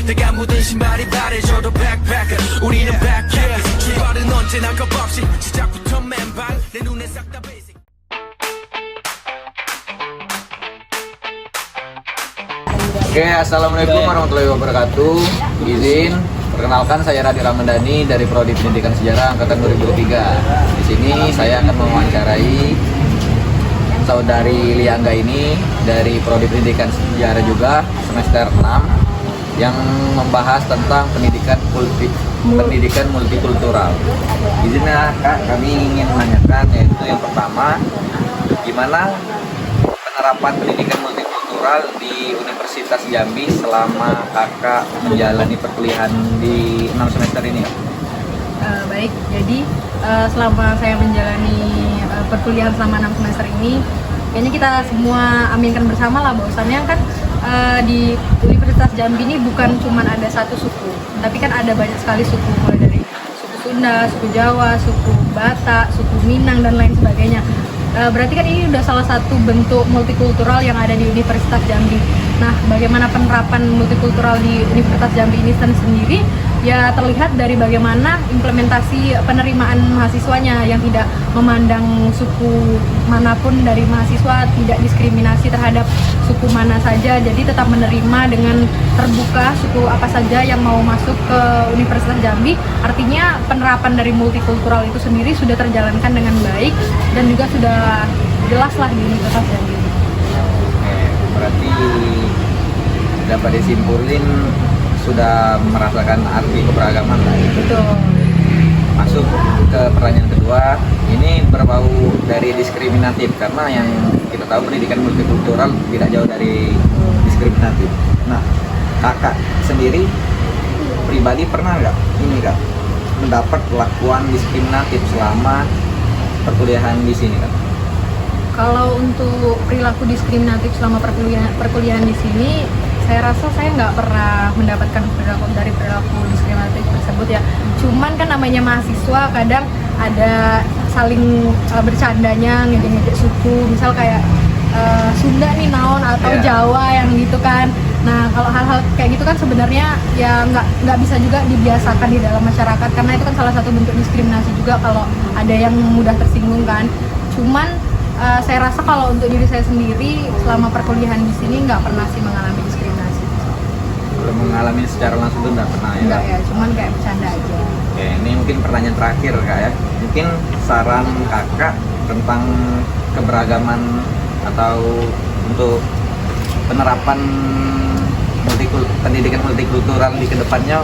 내가 묻은 신발이 바래져도 backpacker 우리는 backpacker 출발은 언제나 겁없이 시작부터 맨발 내 눈에 싹 다 basic. Oke, assalamualaikum warahmatullahi wabarakatuh. Izin perkenalkan, saya Radhi Ramadhani dari Prodi Pendidikan Sejarah angkatan 2003. Di sini saya akan mewawancarai saudari Liangga ini dari Prodi Pendidikan Sejarah juga semester 6 yang membahas tentang pendidikan multikultural. Izinnya Kak, kami ingin menanyakan yaitu yang pertama, gimana penerapan pendidikan multikultural di Universitas Jambi selama kakak menjalani perkuliahan di 6 semester ini? Baik, jadi selama saya menjalani perkuliahan selama 6 semester ini, kayaknya kita semua aminkan bersama lah bahwasannya kan di Universitas Jambi ini bukan cuma ada satu suku, tapi kan ada banyak sekali suku, mulai dari suku Sunda, suku Jawa, suku Batak, suku Minang, dan lain sebagainya. Berarti kan ini udah salah satu bentuk multikultural yang ada di Universitas Jambi. Nah, bagaimana penerapan multikultural di Universitas Jambi ini sendiri ya terlihat dari bagaimana implementasi penerimaan mahasiswanya yang tidak memandang suku manapun dari mahasiswa, tidak diskriminasi terhadap suku mana saja, jadi tetap menerima dengan terbuka suku apa saja yang mau masuk ke Universitas Jambi. Artinya penerapan dari multikultural itu sendiri sudah terjalankan dengan baik dan juga sudah jelas lah di Universitas Jambi. Berarti dapat disimpulin sudah merasakan arti keberagaman lah. Betul. Masuk ke pertanyaan kedua, ini berbau dari diskriminatif karena yang kita tahu pendidikan multikultural tidak jauh dari diskriminatif. Nah, kakak sendiri pribadi pernah nggak mendapat perlakuan diskriminatif selama perkuliahan di sini kan? Kalau untuk perilaku diskriminatif selama perkuliahan di sini, saya rasa saya nggak pernah mendapatkan perilaku diskriminatif tersebut ya. Cuman kan namanya mahasiswa, kadang ada saling bercandanya, ngejek-ngejek suku, misal kayak Sunda nih naon atau Jawa yang gitu kan. Nah, kalau hal-hal kayak gitu kan sebenarnya ya nggak bisa juga dibiasakan di dalam masyarakat, karena itu kan salah satu bentuk diskriminasi juga kalau ada yang mudah tersinggung kan. Cuman saya rasa kalau untuk diri saya sendiri selama perkuliahan di sini nggak pernah sih mengalami diskriminasi. Belum mengalami secara langsung tuh nggak pernah ya? Nggak ya, cuman kayak bercanda aja. Oke, ini mungkin pertanyaan terakhir Kak ya. Mungkin saran kakak tentang keberagaman atau untuk penerapan pendidikan multikultural di kedepannya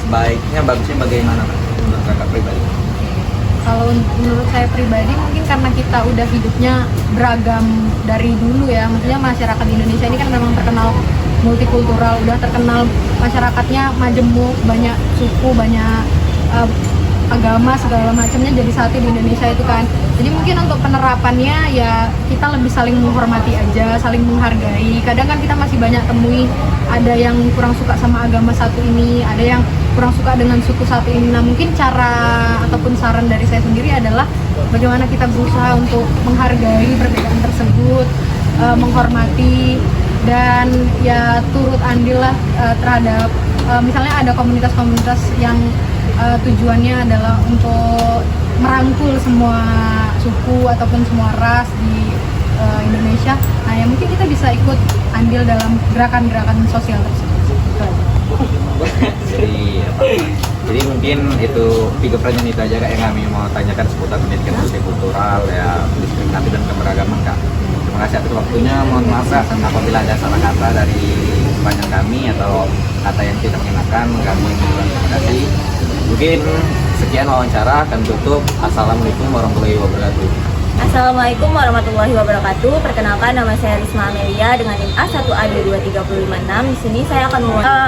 sebaiknya bagusnya bagaimana Kak, menurut kakak pribadi? Kalau menurut saya pribadi mungkin karena kita udah hidupnya beragam dari dulu ya, maksudnya masyarakat Indonesia ini kan memang terkenal multikultural, udah terkenal masyarakatnya majemuk, banyak suku, banyak agama segala macamnya jadi satu di Indonesia itu kan. Jadi mungkin untuk penerapannya ya kita lebih saling menghormati aja, saling menghargai. Kadang kan kita masih banyak temui ada yang kurang suka sama agama satu ini, ada yang kurang suka dengan suku satu ini. Nah, mungkin cara ataupun saran dari saya sendiri adalah bagaimana kita berusaha untuk menghargai perbedaan tersebut, menghormati, dan ya turut andil lah terhadap misalnya ada komunitas-komunitas yang tujuannya adalah untuk merangkul semua suku ataupun semua ras di Indonesia. Nah, ya mungkin kita bisa ikut andil dalam gerakan-gerakan sosial tersebut. Jadi mungkin itu 3 pertanyaan itu aja Kak yang kami mau tanyakan seputar pendidikan multikultural ya, diskriminatif dan keberagaman Kak. Terima kasih atas waktunya. Mohon maaf Kak apabila ada salah kata dari panjang kami atau kata yang tidak mengenakan, kami mohon terima kasih. Mungkin sekian wawancara, akan tutup. Assalamualaikum warahmatullahi wabarakatuh. Assalamualaikum warahmatullahi wabarakatuh. Perkenalkan, nama saya Risma Amelia dengan NIM A1A22356. Di sini saya akan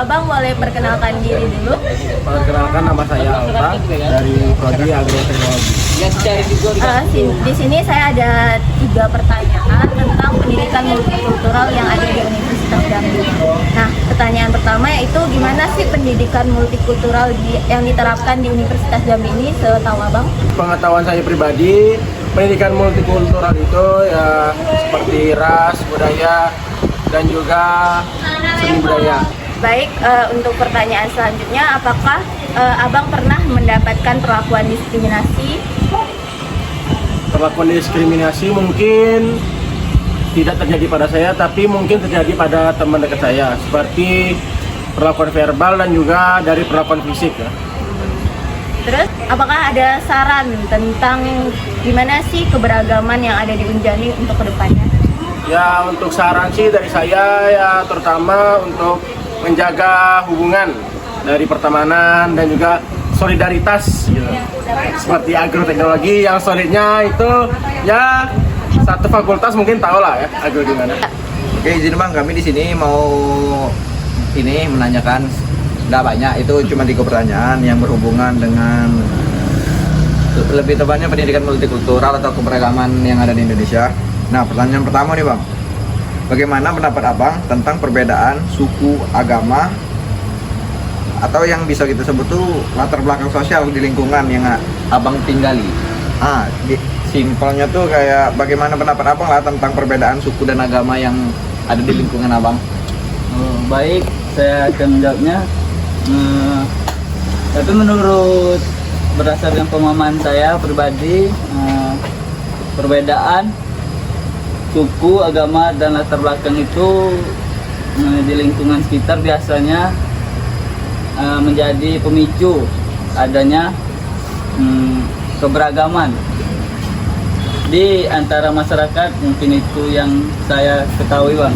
Bang boleh perkenalkan diri dulu. Perkenalkan, nama saya Alta dari Prodi Agroteknologi. Di sini saya ada 3 pertanyaan tentang pendidikan multikultural yang ada di Universitas Jambi. Nah, pertanyaan pertama yaitu gimana sih pendidikan multikultural yang diterapkan di Universitas Jambi ini setahu Abang? Pengetahuan saya pribadi, pendidikan multikultural itu ya seperti ras, budaya, dan juga seni budaya. Baik, untuk pertanyaan selanjutnya, apakah Abang pernah mendapatkan perlakuan diskriminasi? Perlakuan diskriminasi mungkin tidak terjadi pada saya, tapi mungkin terjadi pada teman dekat saya, seperti perlakuan verbal dan juga dari perlakuan fisik ya. Terus, apakah ada saran tentang gimana sih keberagaman yang ada di Unjani untuk kedepannya? Ya, untuk saran sih dari saya ya terutama untuk menjaga hubungan dari pertemanan dan juga solidaritas gitu. Seperti agroteknologi yang solidnya itu ya satu fakultas mungkin tahu lah ya agro gimana. Oke, izin bang, kami di sini mau ini menanyakan, nggak banyak, itu cuma 3 pertanyaan yang berhubungan dengan lebih tepatnya pendidikan multikultural atau keberagaman yang ada di Indonesia. Nah, pertanyaan pertama nih bang, bagaimana pendapat abang tentang perbedaan suku, agama, atau yang bisa kita sebut tuh latar belakang sosial di lingkungan yang abang tinggali? Simpelnya tuh kayak bagaimana pendapat abang lah tentang perbedaan suku dan agama yang ada di lingkungan abang? Baik, saya akan menjawabnya. Tapi menurut berdasarkan pemahaman saya pribadi, perbedaan suku, agama, dan latar belakang itu di lingkungan sekitar biasanya menjadi pemicu adanya keberagaman di antara masyarakat. Mungkin itu yang saya ketahui bang.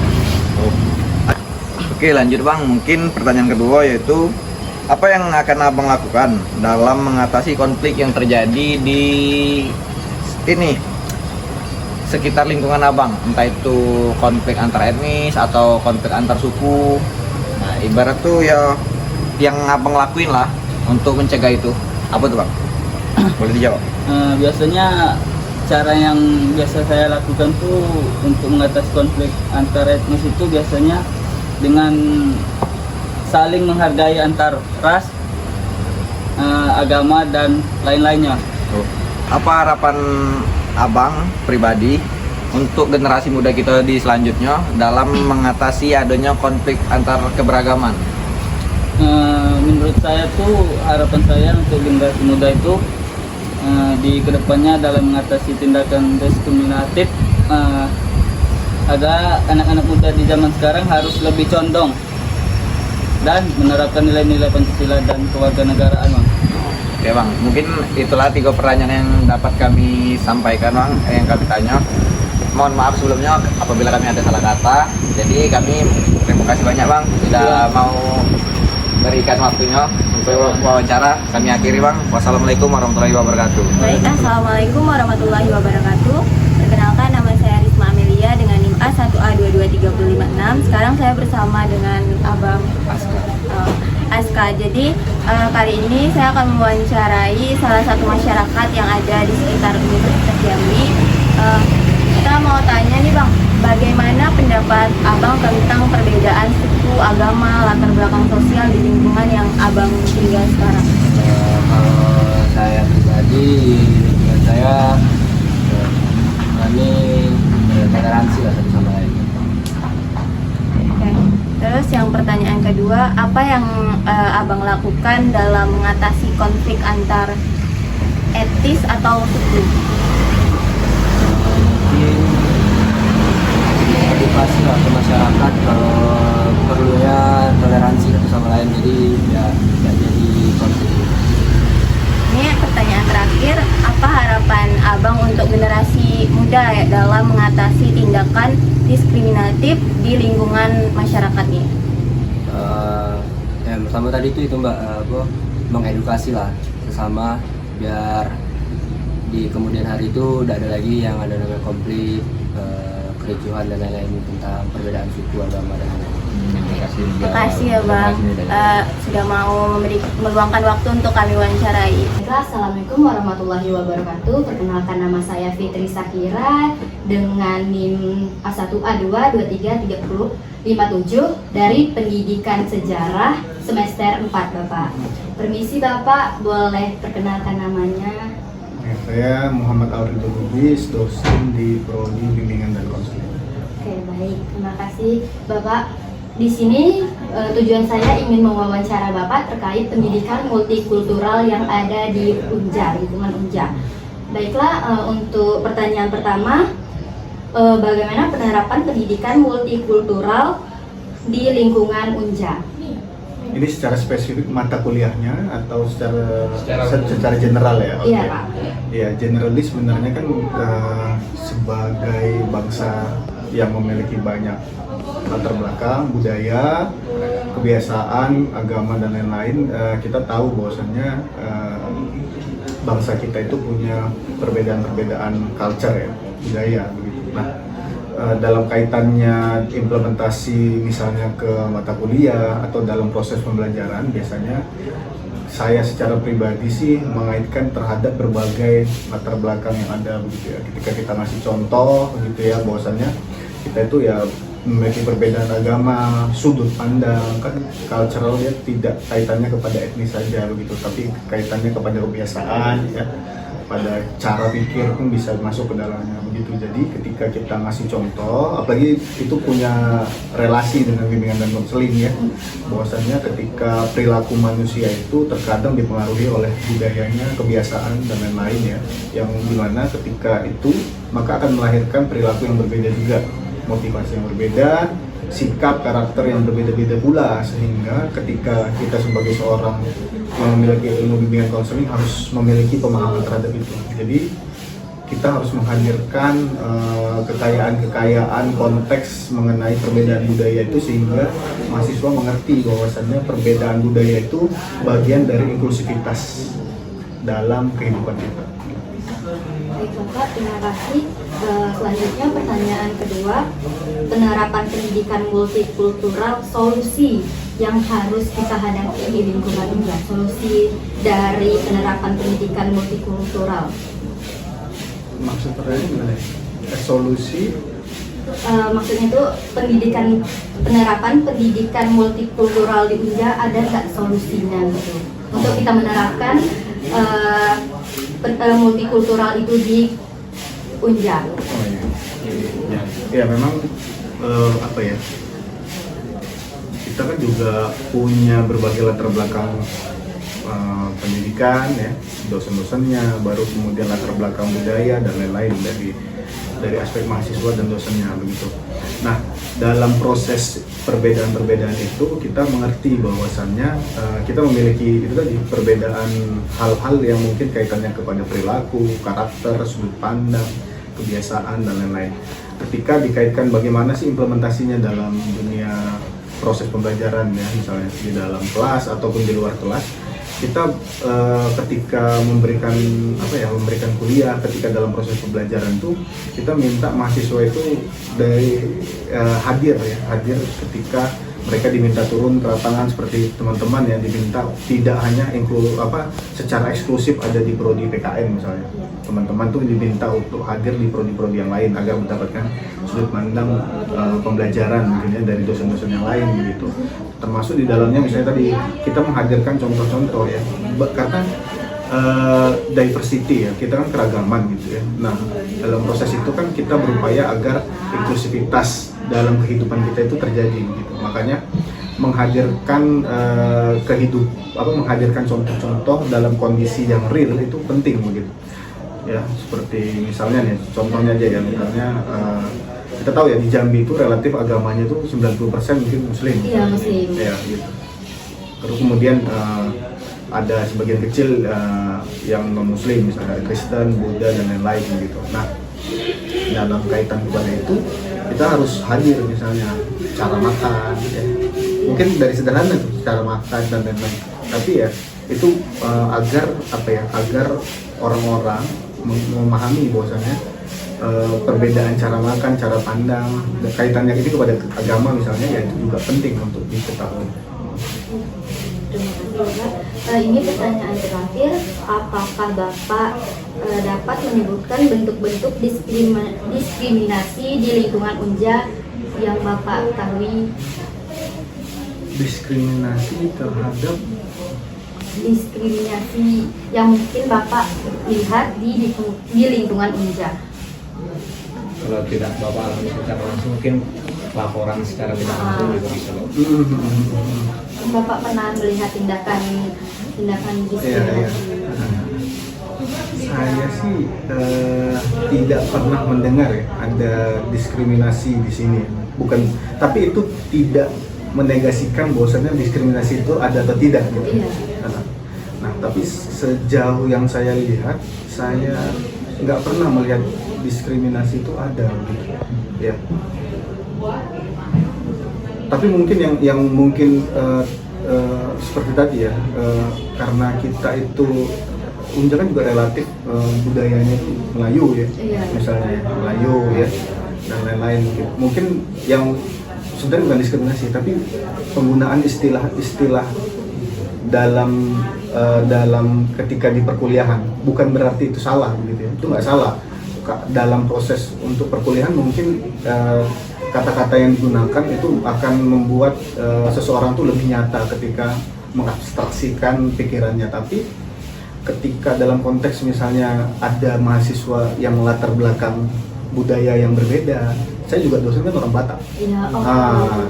Oke, lanjut bang, mungkin pertanyaan kedua yaitu apa yang akan abang lakukan dalam mengatasi konflik yang terjadi di ini sekitar lingkungan abang, entah itu konflik antar etnis atau konflik antar suku. Nah, ibarat tuh ya yang abang lakuin lah untuk mencegah itu, apa tuh bang? Boleh dijawab? Biasanya cara yang biasa saya lakukan tuh untuk mengatasi konflik antar etnis itu biasanya dengan saling menghargai antar ras, agama, dan lain-lainnya. Apa harapan abang pribadi untuk generasi muda kita di selanjutnya dalam mengatasi adanya konflik antar keberagaman? Menurut saya tuh harapan saya untuk generasi muda itu di kedepannya dalam mengatasi tindakan diskriminatif, agar anak-anak muda di zaman sekarang harus lebih condong dan menerapkan nilai-nilai Pancasila dan kewarganegaraan bang. Oke bang, mungkin itulah 3 pertanyaan yang dapat kami sampaikan bang, yang kami tanya. Mohon maaf sebelumnya apabila kami ada salah kata. Jadi kami terima kasih banyak bang sudah mau berikan waktunya untuk wawancara. Kami akhiri bang. Wassalamualaikum warahmatullahi wabarakatuh. Baik, assalamualaikum warahmatullahi wabarakatuh. Perkenalkan, nama saya Risma Amelia dengan NIM A1A22356. Sekarang saya bersama dengan Abang Aska. Jadi kali ini saya akan mewawancarai salah satu masyarakat yang ada di sekitar Universitas Jambi. Kita mau tanya nih bang, bagaimana pendapat abang tentang perbedaan suku, agama, latar belakang sosial di lingkungan yang abang tinggal sekarang? Kalau saya pribadi, lingkungan saya kami toleransi lah satu sama lain. Oke. Terus yang pertanyaan kedua, apa yang abang lakukan dalam mengatasi konflik antar etnis atau suku? Mungkin edukasi lah ke masyarakat kalau perlunya toleransi satu sama lain, jadi ya tidak jadi konflik. Ini pertanyaan terakhir, apa harapan abang untuk generasi muda ya dalam mengatasi tindakan diskriminatif di lingkungan masyarakat ini? Yang pertama tadi itu mbak, mengedukasi lah sesama biar di kemudian hari itu tidak ada lagi yang ada namanya konflik, kericuhan dan lain-lain tentang perbedaan suku, agama dan lain-lain. Terima kasih ya bang, sudah mau meluangkan waktu untuk kami wawancarai. Assalamualaikum warahmatullahi wabarakatuh. Perkenalkan, nama saya Fitri Sakira dengan NIM A1A2233057 dari Pendidikan Sejarah semester 4 Bapak. Permisi Bapak, boleh perkenalkan namanya? Saya Muhammad Aurel Lubis, dosen di Prodi Bimbingan dan Konseling. Oke, baik. Terima kasih Bapak. Di sini Tujuan saya ingin mewawancara Bapak terkait pendidikan multikultural yang ada di Unja, lingkungan Unja. Baiklah, untuk pertanyaan pertama, bagaimana penerapan pendidikan multikultural di lingkungan Unja? Ini secara spesifik mata kuliahnya atau secara general ya? Iya, Pak. Ya, generalis sebenarnya kan sebagai bangsa yang memiliki banyak latar belakang, budaya, kebiasaan, agama dan lain-lain, kita tahu bahwasannya bangsa kita itu punya perbedaan-perbedaan culture ya, budaya begitu. Nah, dalam kaitannya implementasi misalnya ke mata kuliah atau dalam proses pembelajaran, biasanya saya secara pribadi sih mengaitkan terhadap berbagai latar belakang yang ada begitu ya. Ketika kita ngasih contoh begitu ya, bahwasannya kita itu ya memiliki perbedaan agama, sudut pandang, kan cultural ya tidak kaitannya kepada etnis saja begitu, tapi kaitannya kepada kebiasaan ya, pada cara pikir pun bisa masuk ke dalamnya begitu. Jadi ketika kita ngasih contoh, apalagi itu punya relasi dengan bimbingan dan konseling ya, bahwasannya ketika perilaku manusia itu terkadang dipengaruhi oleh budayanya, kebiasaan dan lain-lain ya, yang dimana ketika itu maka akan melahirkan perilaku yang berbeda juga, motivasi yang berbeda, sikap, karakter yang berbeda-beda pula, sehingga ketika kita sebagai seorang yang memiliki ilmu bimbingan konseling harus memiliki pemahaman terhadap itu. Jadi kita harus menghadirkan kekayaan konteks mengenai perbedaan budaya itu, sehingga mahasiswa mengerti bahwasannya perbedaan budaya itu bagian dari inklusivitas dalam kehidupan kita. Baik Bapak, terima kasih. Selanjutnya pertanyaan kedua, penerapan pendidikan multikultural, solusi yang harus kita hadapi di lingkungan Unja, solusi dari penerapan pendidikan multikultural. Maksud pertanyaan gimana? Solusi? Maksudnya itu penerapan pendidikan multikultural di Unja, ada nggak solusinya gitu untuk kita menerapkan multikultural itu di Unja? Oh iya. Ya memang apa ya? Kita kan juga punya berbagai latar belakang pendidikan ya, dosen-dosennya, baru kemudian latar belakang budaya dan lain-lain dari aspek mahasiswa dan dosennya begitu. Nah, dalam proses perbedaan-perbedaan itu kita mengerti bahwasannya kita memiliki itu tadi perbedaan hal-hal yang mungkin kaitannya kepada perilaku, karakter, sudut pandang, kebiasaan dan lain-lain. Ketika dikaitkan bagaimana sih implementasinya dalam dunia proses pembelajaran ya, misalnya di dalam kelas ataupun di luar kelas, kita ketika memberikan kuliah, ketika dalam proses pembelajaran tuh kita minta mahasiswa itu hadir ketika mereka diminta turun ke lapangan seperti teman-teman ya, diminta tidak hanya secara eksklusif ada di prodi PKN misalnya. Teman-teman tuh diminta untuk hadir di prodi-prodi yang lain agar mendapatkan sudut pandang pembelajaran mungkin ya dari dosen-dosen yang lain begitu. Termasuk di dalamnya misalnya tadi kita menghadirkan contoh-contoh ya, karena diversity ya, kita kan keragaman gitu ya. Nah, dalam proses itu kan kita berupaya agar inklusivitas dalam kehidupan kita itu terjadi gitu. Makanya menghadirkan menghadirkan contoh-contoh dalam kondisi yang real itu penting begitu. Ya, seperti misalnya nih, contohnya aja ya, misalnya kita tahu ya di Jambi itu relatif agamanya itu 90% mungkin muslim. Iya, muslim. Ya, gitu. Terus kemudian ada sebagian kecil yang non-muslim, misalnya Kristen, Buddha dan lain-lain gitu. Nah, dalam kaitan kepada itu kita harus hadir misalnya cara makan ya. Mungkin dari sederhana tuh cara makan dan lain-lain. Tapi ya itu agar orang-orang memahami bahwasanya perbedaan cara makan, cara pandang, kaitannya ini kepada agama misalnya, ya itu juga penting untuk diketahui. Terima kasih Bapak. Ini pertanyaan terakhir, apakah Bapak dapat menyebutkan bentuk-bentuk diskriminasi di lingkungan Unja yang Bapak ketahui? Diskriminasi terhadap diskriminasi yang mungkin Bapak lihat di lingkungan Unja. Kalau tidak Bapak alami secara langsung, mungkin laporan secara tidak langsung juga bisa loh. Bapak pernah melihat tindakan diskriminasi? Saya sih tidak pernah mendengar ya ada diskriminasi di sini. Bukan, tapi itu tidak menegasikan bahwasanya diskriminasi itu ada atau tidak gitu. Iya. Nah, tapi sejauh yang saya lihat, saya nggak pernah melihat diskriminasi itu ada gitu. Ya. Tapi mungkin yang mungkin seperti tadi ya, karena kita itu Unja kan juga relatif budayanya itu Melayu ya, Iya. misalnya ya, Melayu ya dan lain-lain. Mungkin yang sebenarnya bukan diskriminasi, tapi penggunaan istilah-istilah dalam ketika di perkuliahan bukan berarti itu salah gitu ya. Itu nggak salah. Dalam proses untuk perkuliahan mungkin kata-kata yang digunakan itu akan membuat seseorang tuh lebih nyata ketika mengabstraksikan pikirannya. Tapi ketika dalam konteks misalnya ada mahasiswa yang latar belakang budaya yang berbeda, saya juga dosen kan orang Batak. Iya.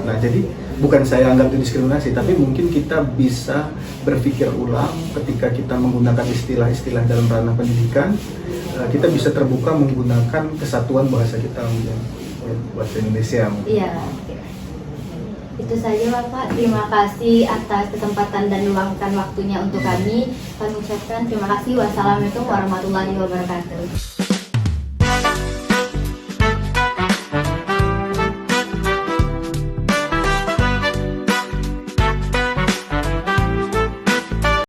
Nah, jadi bukan saya anggap itu diskriminasi, tapi mungkin kita bisa berpikir ulang ketika kita menggunakan istilah-istilah dalam ranah pendidikan. Kita bisa terbuka menggunakan kesatuan bahasa kita, bahasa Indonesia. Iya. Itu saja Bapak, terima kasih atas kesempatan dan luangkan waktunya untuk kami. Kami ucapkan terima kasih. Wassalamualaikum warahmatullahi wabarakatuh.